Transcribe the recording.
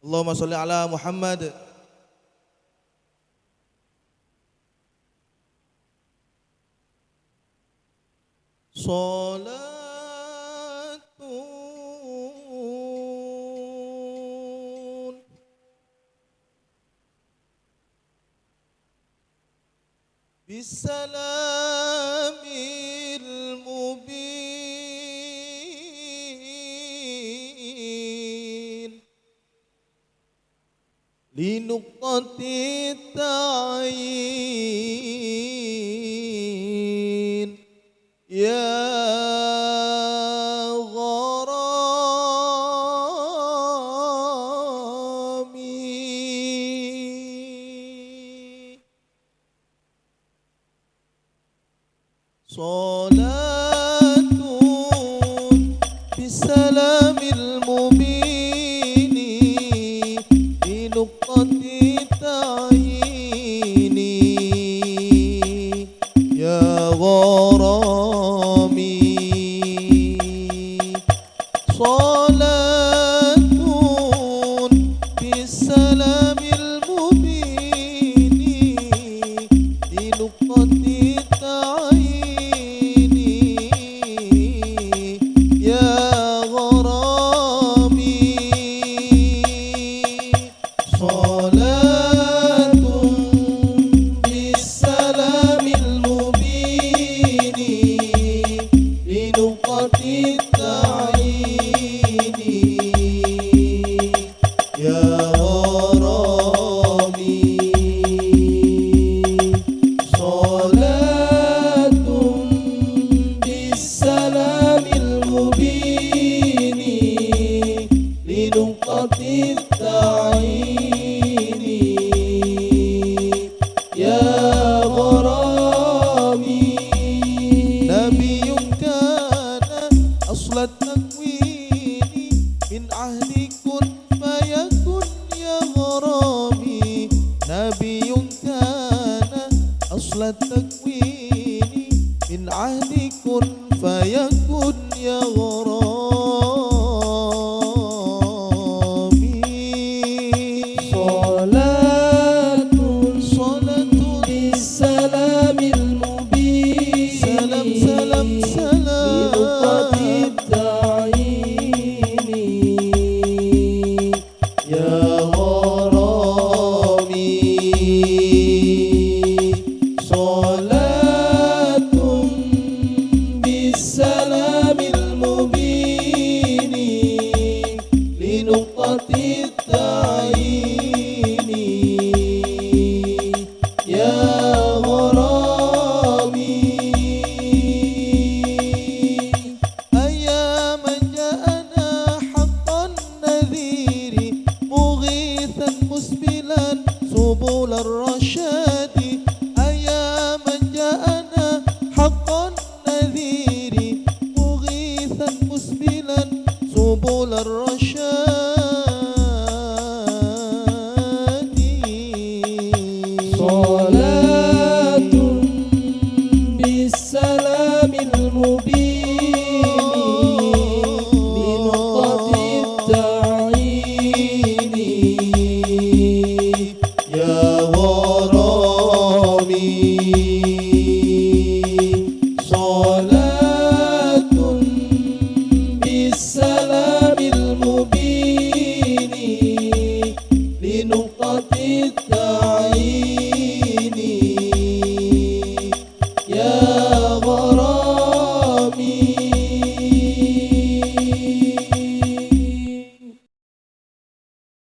Allahumma sholli ala Muhammad. Salatun bisalamil mubin linuqtati ta'yin ya gharami. Salatun bisalamil mubini linuqtati ta'yini ya gharami. Salatun bisalamil mubini linuqtati takwini min ahdi kun fayakun ya gharami. Salatun bisalamil mubin salam salam salam linuqtati ta'yini ya سبل الرشاد أيا من جاءنا حقا نذير مغيثا مسبلا سبل الرشاد. صلاة بالسلام المبين لنقطة التعيين يا غرامي. صلاة بالسلام المبين لنقطة التعيين